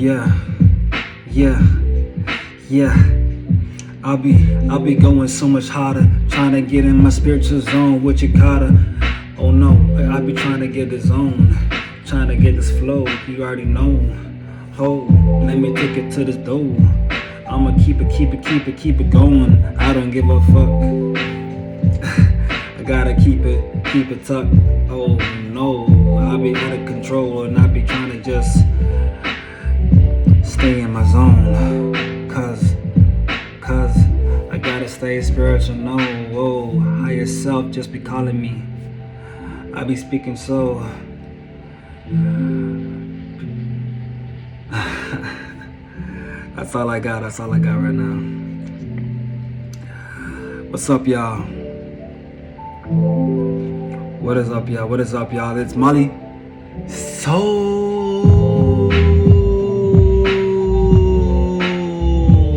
Yeah, yeah, yeah. I'll be going so much harder, trying to get in my spiritual zone. What you gotta, oh no, I be trying to get the zone, trying to get this flow. You already know. Oh, let me take it to this door. I'ma keep it going. I don't give a fuck. I gotta keep it tucked. Oh no, I be out of control and I be trying to just stay in my zone. Cause I gotta stay spiritual. No, whoa, higher self just be calling me. I be speaking so. That's all I got right now. What's up, y'all? What is up, y'all? It's Molly Soul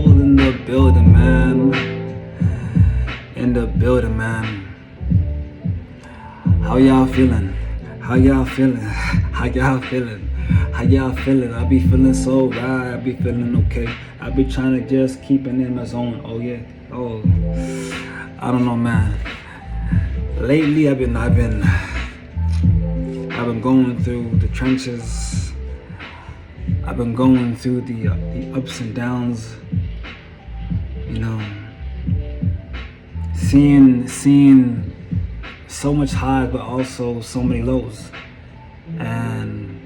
in the building, man. In the building, man. How y'all feeling? I be feeling so right. I be feeling okay. I be trying to just keep it in my zone. Oh yeah. Oh, I don't know, man. Lately, I've been going through the trenches. I've been going through the ups and downs. You know, seeing so much highs, but also so many lows. And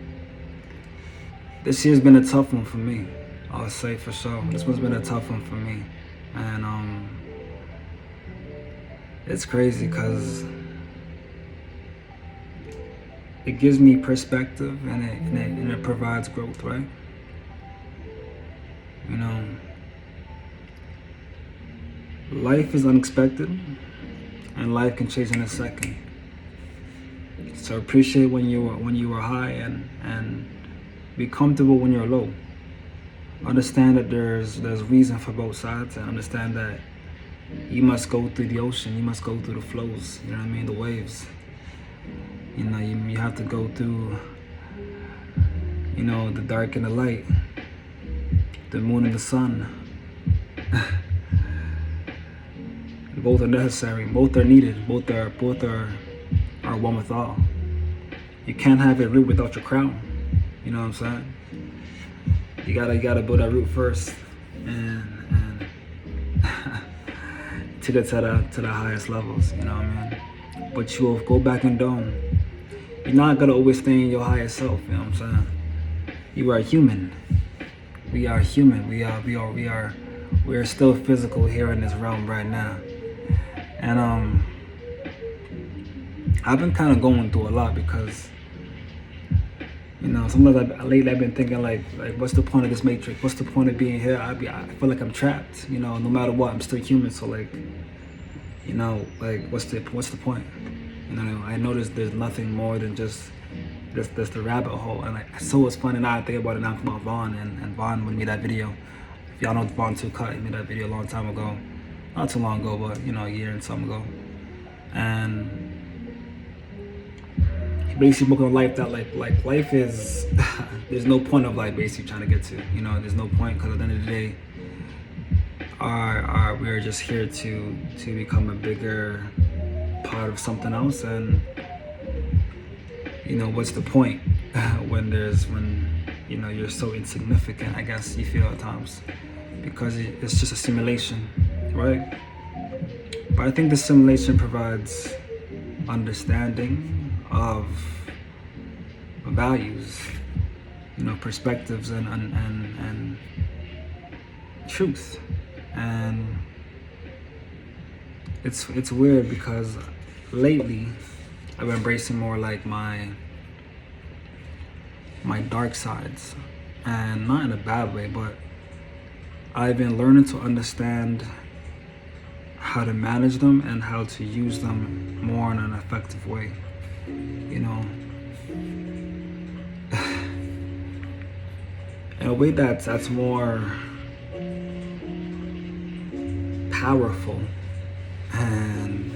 this year's been a tough one for me. I'll say for sure. This one's been a tough one for me, and it's crazy because it gives me perspective and it provides growth, right? You know, life is unexpected and life can change in a second. So appreciate when you are high and be comfortable when you're low. Understand that there's reason for both sides, and understand that you must go through the ocean, you must go through the flows, you know what I mean, the waves. You know, you have to go through, you know, the dark and the light, the moon and the sun. Both are necessary, both are needed, both are one with all. You can't have a root without your crown. You know what I'm saying? You gotta build that root first, and to get to the highest levels. You know what I mean? But you will go back and down. You're not gonna always stay in your higher self. You know what I'm saying? You are human. We are human. We are still physical here in this realm right now. And I've been kind of going through a lot because, you know, sometimes lately I've been thinking like what's the point of this matrix? What's the point of being here? I feel like I'm trapped. You know, no matter what, I'm still human. So like, you know, like what's the point? You know, I noticed there's nothing more than just the rabbit hole. And like, so it's funny now I think about it now about Vaughn and Vaughn when he made that video. If y'all know Vaughn 2 Cut, he made that video a long time ago. Not too long ago, but you know, a year and something ago. And he basically spoke on life that like life is there's no point of like basically trying to get to. You know, there's no point because at the end of the day, we're just here to become a bigger part of something else. And you know, what's the point when you know you're so insignificant? I guess you feel at times because it's just a simulation, right? But I think the simulation provides understanding of values, you know, perspectives and truth. And it's weird because lately I've been embracing more like my dark sides, and not in a bad way, but I've been learning to understand how to manage them and how to use them more in an effective way. You know, in a way that's more powerful and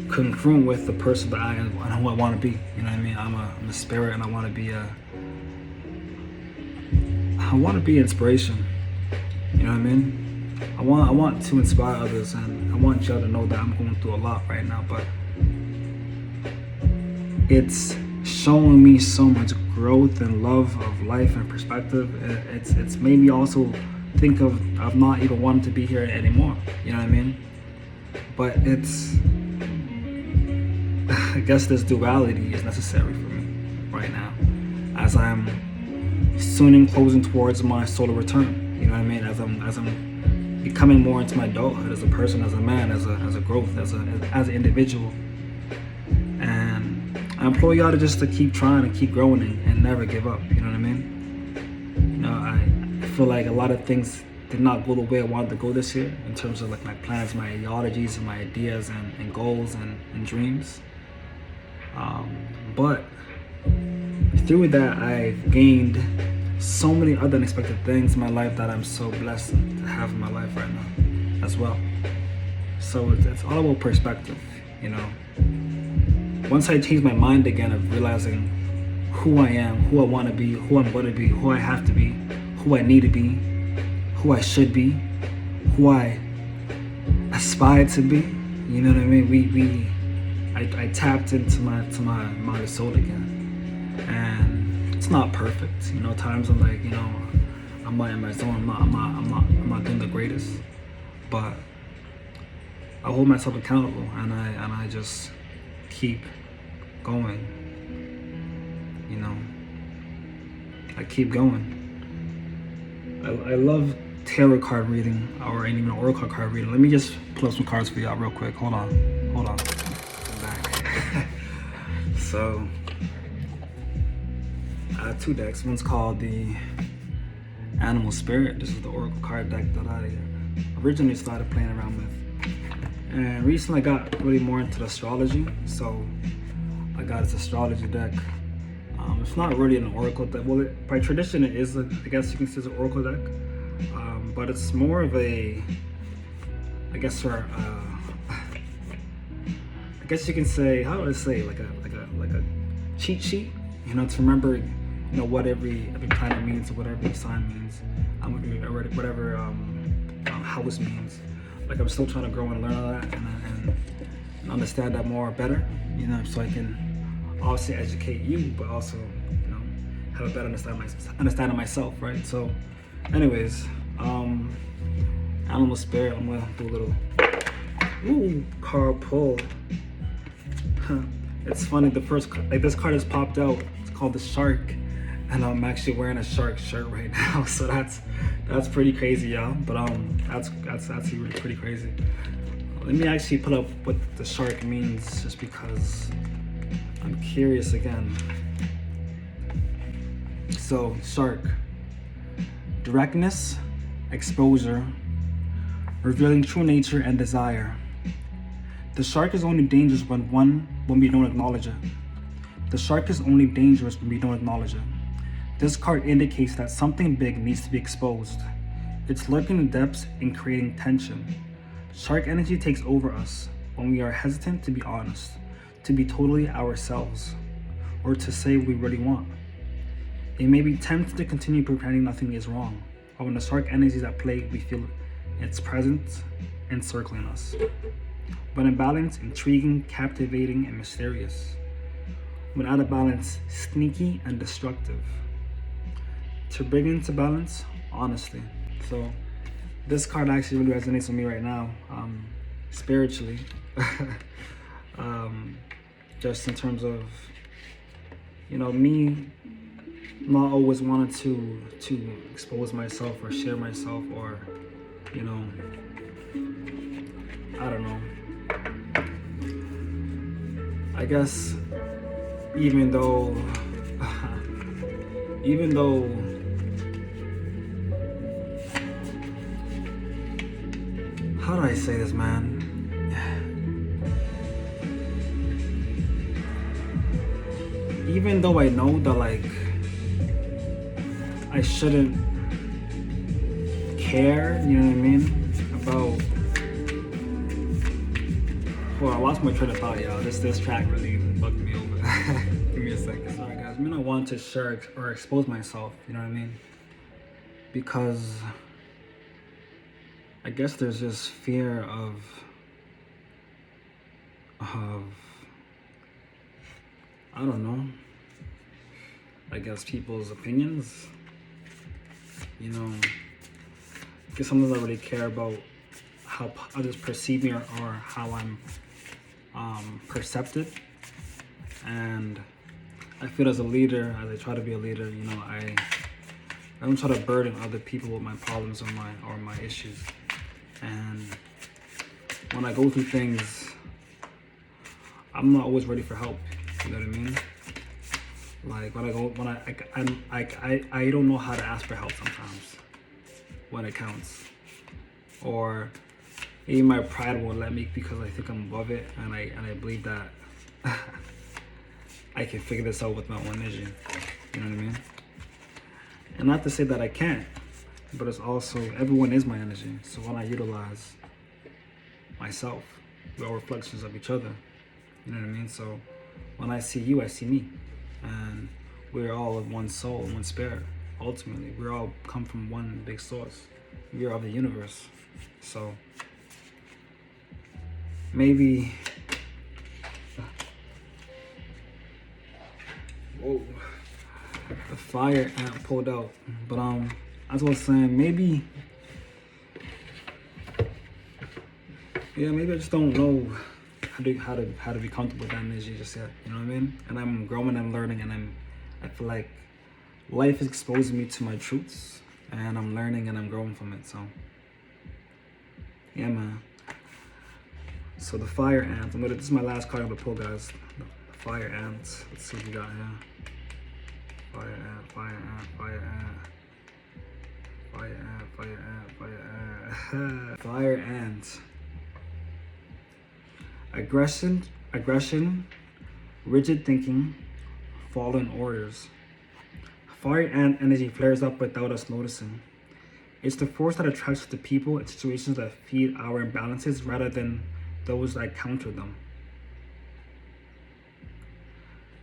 congruent with the person that I am and who I want to be. You know what I mean? I'm a spirit, and I want to be I want to be inspiration. You know what I mean? I want to inspire others, and I want y'all to know that I'm going through a lot right now, but it's showing me so much growth and love of life and perspective. It's made me also think of not even wanting to be here anymore. You know what I mean? But it's, I guess this duality is necessary for me right now, as I'm soon closing towards my solar return. You know what I mean? As I'm becoming more into my adulthood as a person, as a man, as a growth, as an individual. And I implore y'all to keep trying and keep growing and never give up. You know what I mean? You know, I feel like a lot of things did not go the way I wanted to go this year in terms of like my plans, my ideologies, and my ideas and goals and dreams. But through that, I've gained so many other unexpected things in my life that I'm so blessed to have in my life right now as well. So it's all about perspective, you know. Once I change my mind again of realizing who I am, who I want to be, who I'm going to be, who I have to be, who I need to be, who I should be, who I aspire to be, you know what I mean? I tapped into my soul again, and it's not perfect. You know, times I'm like, you know, I'm not in my zone. I'm not doing the greatest, but I hold myself accountable, and I just keep going. You know, I keep going. I love tarot card reading, or even oracle card reading. Let me just pull up some cards for y'all real quick. Hold on. I'm back. So I have two decks. One's called the Animal Spirit. This is the oracle card deck that I originally started playing around with, and recently I got really more into the astrology. So I got this astrology deck. It's not really an oracle deck. Well, by tradition it is, I guess you can say it's an oracle deck, but it's more of a, I guess you can say, how do I say, like a cheat sheet, you know, to remember, you know, what every planet means, or what every sign means, whatever house means. Like, I'm still trying to grow and learn all that and understand that more better, you know, so I can obviously educate you, but also, you know, have a better understanding of myself, right? So anyways, Animal Spirit, I'm gonna do a little card pull. It's funny, the first, like, this card has popped out. It's called the Shark, and I'm actually wearing a shark shirt right now, so that's pretty crazy, y'all. But that's actually really pretty crazy. Let me actually put up what the shark means, just because I'm curious again. So, shark, directness, exposure, revealing true nature and desire. The shark is only dangerous when we don't acknowledge it. The shark is only dangerous when we don't acknowledge it. This card indicates that something big needs to be exposed. It's lurking in the depths and creating tension. Shark energy takes over us when we are hesitant to be honest, to be totally ourselves, or to say what we really want. It may be tempted to continue pretending nothing is wrong, or when the shark energy is at play, we feel its presence encircling us. When in balance, intriguing, captivating, and mysterious. When out of balance, sneaky and destructive. To bring into balance, honesty. So this card actually really resonates with me right now, spiritually. Just in terms of, you know, me not always wanting to expose myself or share myself, or, you know, I don't know. I guess even though how do I say this, man? Even though I know that, like, I shouldn't care, you know what I mean, about, well, I lost my train of thought, y'all. This track really bugged me over. Give me a second. Sorry, guys. I mean, I want to share or expose myself, you know what I mean? because I guess there's this fear of I don't know, I guess people's opinions, you know. I guess sometimes I really care about how others perceive me, or how I'm percepted. And I feel as a leader, as I try to be a leader, you know, I don't try to burden other people with my problems or my issues. And when I go through things, I'm not always ready for help. You know what I mean? Like I don't know how to ask for help sometimes when it counts, or even my pride won't let me because I think I'm above it, and I believe that I can figure this out with my own energy. You know what I mean? And not to say that I can't, but it's also, everyone is my energy. So when I utilize myself, we're all reflections of each other. You know what I mean? So when I see you, I see me. And we're all of one soul, one spirit. Ultimately, we all come from one big source. We are of the universe. So maybe, whoa, the fire ant pulled out. But as I was saying, maybe, yeah, maybe I just don't know how to be comfortable with that energy just yet. You know what I mean? And I'm growing and learning, and I feel like life is exposing me to my truths, and I'm learning and I'm growing from it. So yeah, man. So the fire ants. This is my last card I'm gonna pull, guys. The fire ants. Let's see what we got here. Fire ant, fire ant, fire ant. Fire ant, fire ant, fire ant. Fire ant. Aggression, rigid thinking, fallen orders. Fire ant energy flares up without us noticing. It's the force that attracts us to people and situations that feed our imbalances rather than those that counter them.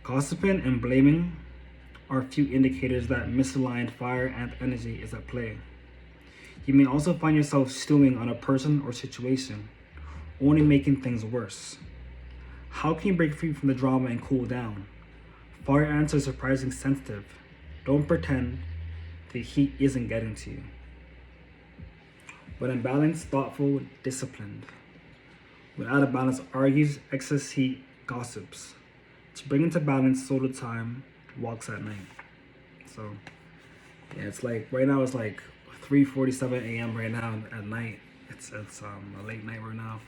Gossiping and blaming are a few indicators that misaligned fire ant energy is at play. You may also find yourself stewing on a person or situation, only making things worse. How can you break free from the drama and cool down? Fire ants are surprisingly sensitive. Don't pretend the heat isn't getting to you. When imbalanced, thoughtful, disciplined. When out of balance, argues, excess heat, gossips. To bring into balance, solo time, walks at night. So, yeah, it's like, right now it's like 3:47 a.m. right now at night. It's a late night right now.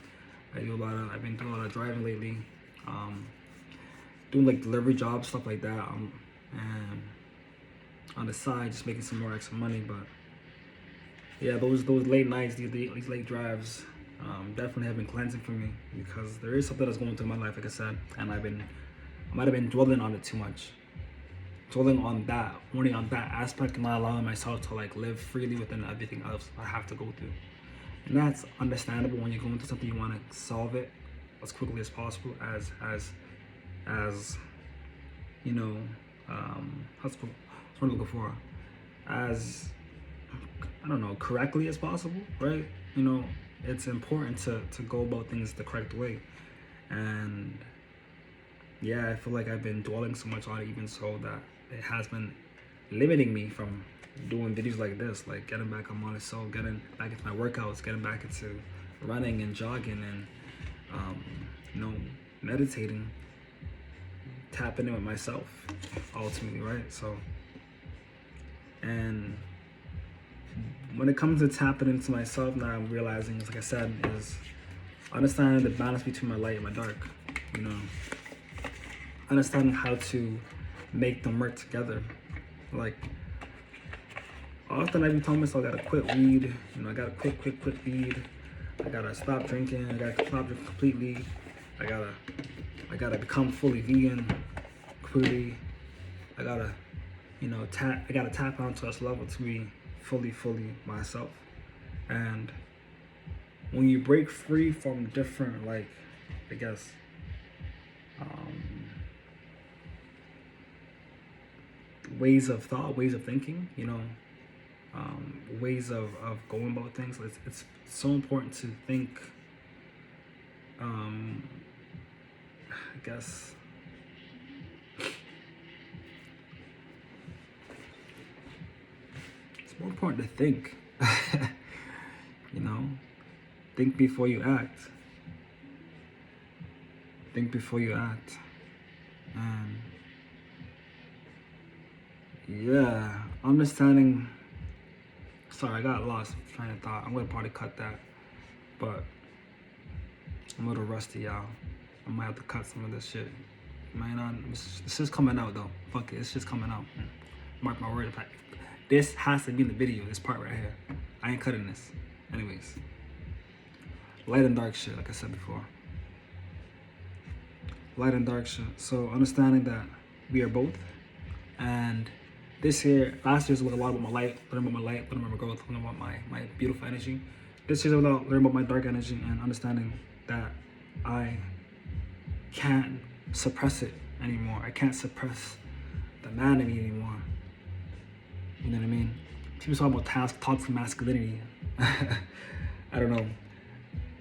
I've been doing a lot of driving lately. Doing like delivery jobs, stuff like that. And on the side, just making some more extra money. But yeah, those late nights, these late drives, definitely have been cleansing for me, because there is something that's going through my life, like I said, and I might have been dwelling on it too much, dwelling on that, only on that aspect, and not allowing myself to like live freely within everything else I have to go through. And that's understandable when you're going through something. You want to solve it as quickly as possible, as you know, what's what I'm looking for, as, I don't know, correctly as possible, right? You know, it's important to go about things the correct way. And yeah, I feel like I've been dwelling so much on it, even so that it has been limiting me from doing videos like this, like getting back on my soul, getting back into my workouts, getting back into running and jogging, and you know, meditating, tapping in with myself ultimately, right? So, and when it comes to tapping into myself, now I'm realizing, like I said, is understanding the balance between my light and my dark. You know, understanding how to make them work together. Like, often I be telling myself I gotta quit weed. You know, I gotta quit weed. I gotta stop drinking. I gotta stop drinking completely. I gotta become fully vegan completely. I gotta, you know, I gotta tap onto this level to be fully myself. And when you break free from different, like, I guess, ways of thought, ways of thinking, you know, ways of going about things. It's so important to think, I guess, it's more important to think. You know, think before you act. Think before you act. And yeah, understanding. Sorry, I got lost trying to thought. I'm gonna probably cut that, but I'm a little rusty, y'all. I might have to cut some of this shit. Man, this is coming out though. Fuck it, it's just coming out. Mark my word. This has to be in the video. This part right here. I ain't cutting this. Anyways, light and dark shit, like I said before. Light and dark shit. So understanding that we are both, and this year, last year's was a lot about my light, learning about my light, learning about my growth, learning about my beautiful energy. This year's about learning about my dark energy and understanding that I can't suppress it anymore. I can't suppress the man in me anymore. You know what I mean? People talk about toxic masculinity. I don't know.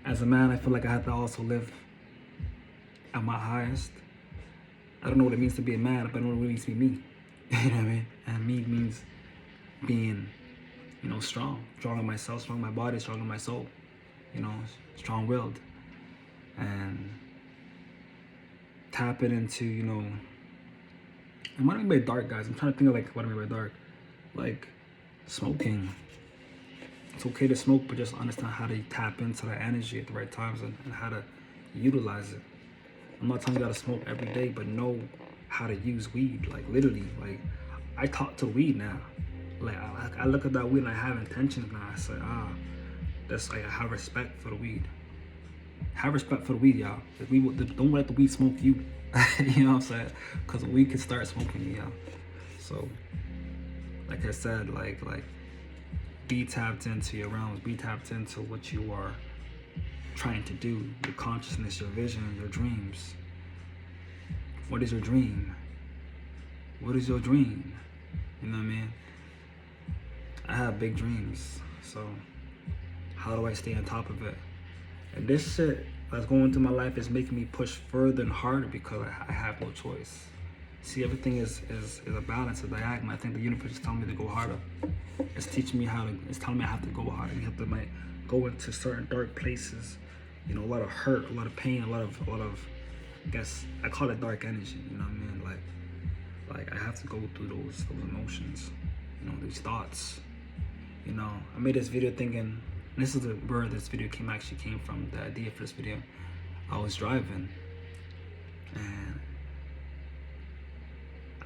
As a man, I feel like I have to also live at my highest. I don't know what it means to be a man, but I know what it means to be me. You know what I mean? And me means being, you know, strong in myself, strong in my body, strong in my soul, you know, strong-willed, and tapping into, you know, and what do I mean by dark, guys? I'm trying to think of like what I mean by dark, like smoking. It's okay to smoke, but just understand how to tap into that energy at the right times and how to utilize it. I'm not telling you how to smoke every day, but know how to use weed. Like literally, like I talk to weed now. Like I look at that weed and I have intentions now. I say, that's like I have respect for the weed. Have respect for the weed, y'all. Don't let the weed smoke you. You know what I'm saying? Because the weed can start smoking you, y'all. So, like I said, like be tapped into your realms. Be tapped into what you are trying to do. Your consciousness, your vision, your dreams. What is your dream? What is your dream? You know what I mean? I have big dreams, so how do I stay on top of it? And this shit that's going through my life is making me push further and harder because I have no choice. See, everything is a balance, a diagonal. I think the universe is telling me to go harder. It's teaching me it's telling me I have to go harder. You have to go into certain dark places. You know, a lot of hurt, a lot of pain, a lot of I guess I call it dark energy. You know what I mean? Like I have to go through those emotions. You know, these thoughts. You know, I made this video thinking, and this is where this video actually came from, the idea for this video. I was driving, and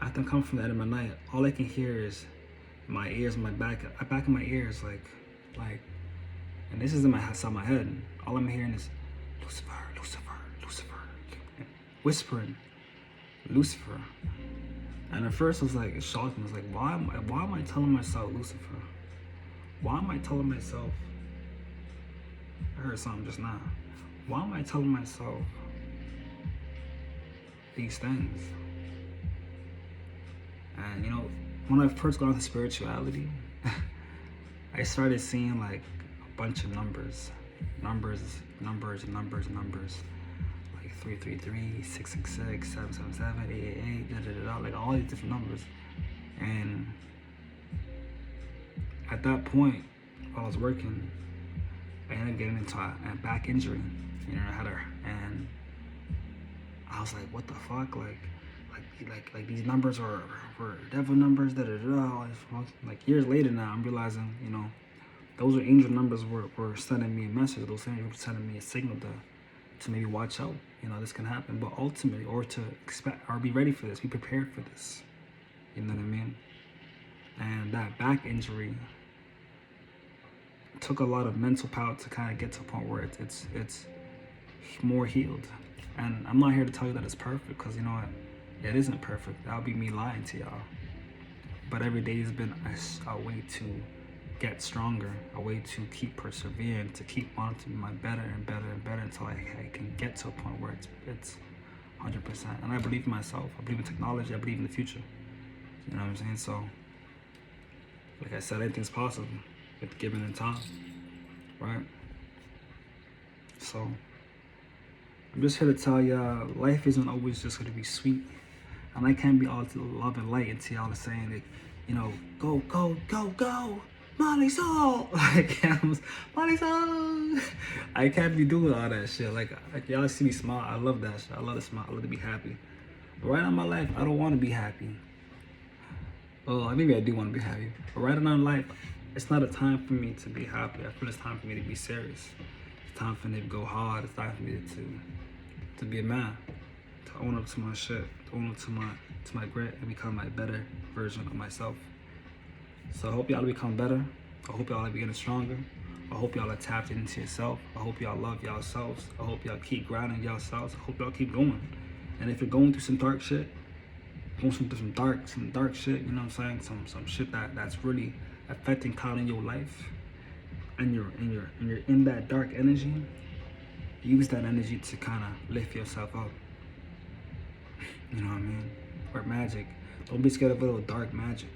after I'm coming from the end of my night, all I can hear is my ears, my back of my ears, like, and this is inside my head. All I'm hearing is Lucifer, Lucifer, Lucifer, whispering, Lucifer. And at first, I was like, it shocked me. I was like, why am I telling myself Lucifer? Why am I telling myself? I heard something just now. Why am I telling myself these things? And you know, when I first got into spirituality, I started seeing like a bunch of numbers. Like 333, 666, 777, 888, like all these different numbers. And at that point, while I was working, I ended up getting into a back injury. You know, and I was like, what the fuck? Like these numbers were devil numbers, Like years later now, I'm realizing, you know, those are angel numbers were sending me a message. Those angels were sending me a signal to maybe watch out. You know, this can happen. But ultimately, or to expect, or be ready for this, be prepared for this. You know what I mean? And that back injury took a lot of mental power to kind of get to a point where it's more healed. And I'm not here to tell you that it's perfect, because you know what? It isn't perfect. That'll be me lying to y'all. But every day has been a way to get stronger, a way to keep persevering, to keep wanting to be my better and better and better until I can get to a point where it's 100%. And I believe in myself. I believe in technology. I believe in the future. You know what I'm saying? So Like I said, anything's possible with given in time, right? So I'm just here to tell y'all, life isn't always just gonna be sweet, and I can't be all to love and light until y'all are saying that, you know, go, go, go, go, Lostsoul, like Lostsoul. I can't be doing all that shit. Like y'all see me smile, I love that shit. I love to smile, I love to be happy. But right now in my life, I don't want to be happy. Well, maybe I do want to be happy, but right now in life, it's not a time for me to be happy. I feel it's time for me to be serious. It's time for me to go hard. It's time for me to be a man, to own up to my shit, to own up to my grit, and become my better version of myself. So I hope y'all become better. I hope y'all are getting stronger. I hope y'all are tapped into yourself. I hope y'all love yourselves. I hope y'all keep grinding yourselves. I hope y'all keep going. And if you're going through some dark shit, going through some dark shit, you know what I'm saying? Some shit that's really affecting, clouding your life, and you're in that dark energy, use that energy to kind of lift yourself up. You know what I mean? Or magic. Don't be scared of a little dark magic.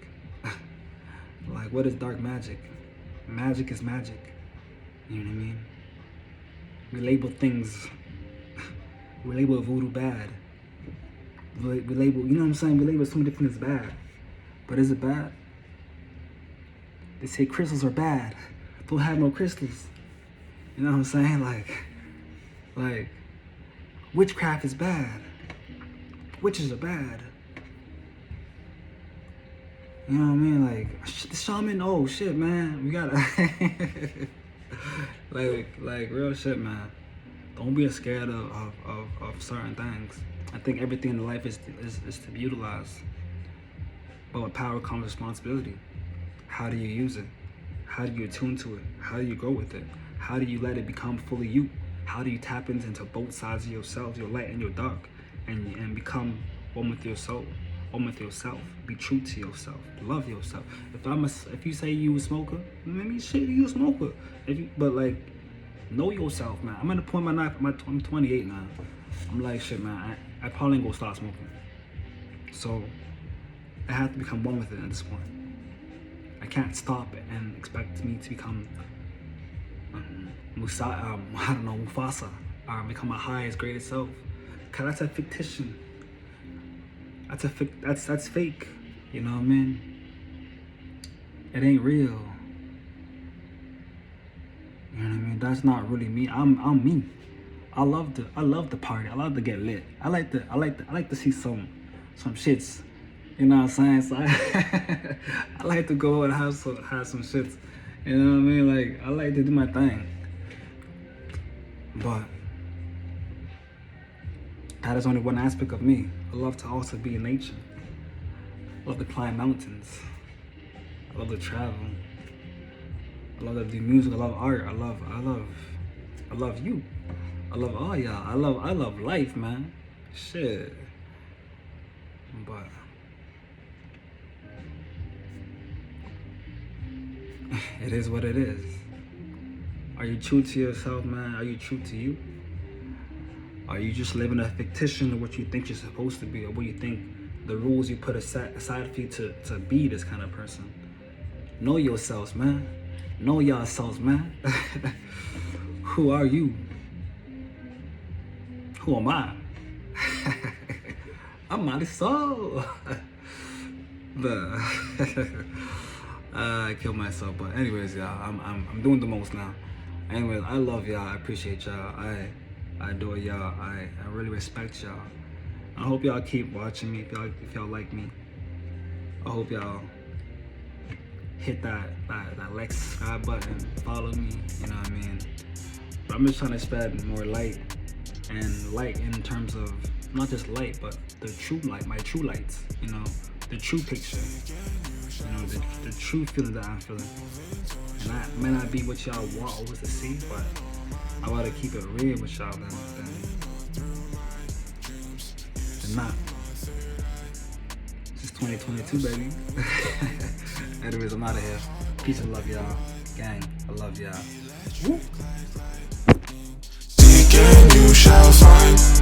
Like, what is dark magic? Magic is magic. You know what I mean? We label things. We label voodoo bad. We label, you know what I'm saying? We label something different as bad. But is it bad? They say crystals are bad. Don't have no crystals. You know what I'm saying? Like witchcraft is bad. Witches are bad. You know what I mean? Like, the shaman, oh shit, man. We gotta like real shit, man. Don't be scared of certain things. I think everything in life is to be utilized. But with power comes responsibility. How do you use it? How do you attune to it? How do you go with it? How do you let it become fully you? How do you tap into both sides of yourself, your light and your dark, and become one with your soul, one with yourself? Be true to yourself. Love yourself. If you say you a smoker, maybe shit, you a smoker. But like, know yourself, man. I'm at the point in my life. I'm 28 now. I'm like, shit, man. I probably ain't gonna start smoking. So I have to become one with it at this point. I can't stop and expect me to become Mufasa, become my highest, greatest self. Cause that's a fictitious. That's fake. You know what I mean? It ain't real. You know what I mean? That's not really me. I'm me. I love the party. I love to get lit. I like to see some shits. You know what I'm saying? So I like to go and have some shits. You know what I mean? Like, I like to do my thing. But that is only one aspect of me. I love to also be in nature. I love to climb mountains. I love to travel. I love to do music. I love art. I love you. I love all y'all. I love life, man. Shit. But it is what it is. Are you true to yourself, man? Are you true to you? Are you just living a fictitious of what you think you're supposed to be, or what you think the rules you put aside for you to be this kind of person? Know yourselves, man. Know yourselves, man. Who are you? Who am I? I'm Lostsoul. I killed myself, but anyways, y'all, I'm doing the most now. Anyways, I love y'all. I appreciate y'all. I adore y'all. I really respect y'all. I hope y'all keep watching me. If y'all like me, I hope y'all hit that like, subscribe button, follow me. You know what I mean? But I'm just trying to spread more light, and light in terms of not just light, but the true light, my true lights. You know, the true picture. You know, the true feeling that I'm feeling. And that may not be what y'all want always to see, but I want to keep it real with y'all than not. This is 2022, baby. Anyways, I'm out of here. Peace and love, y'all. Gang, I love y'all. Woo! Seek and you shall find.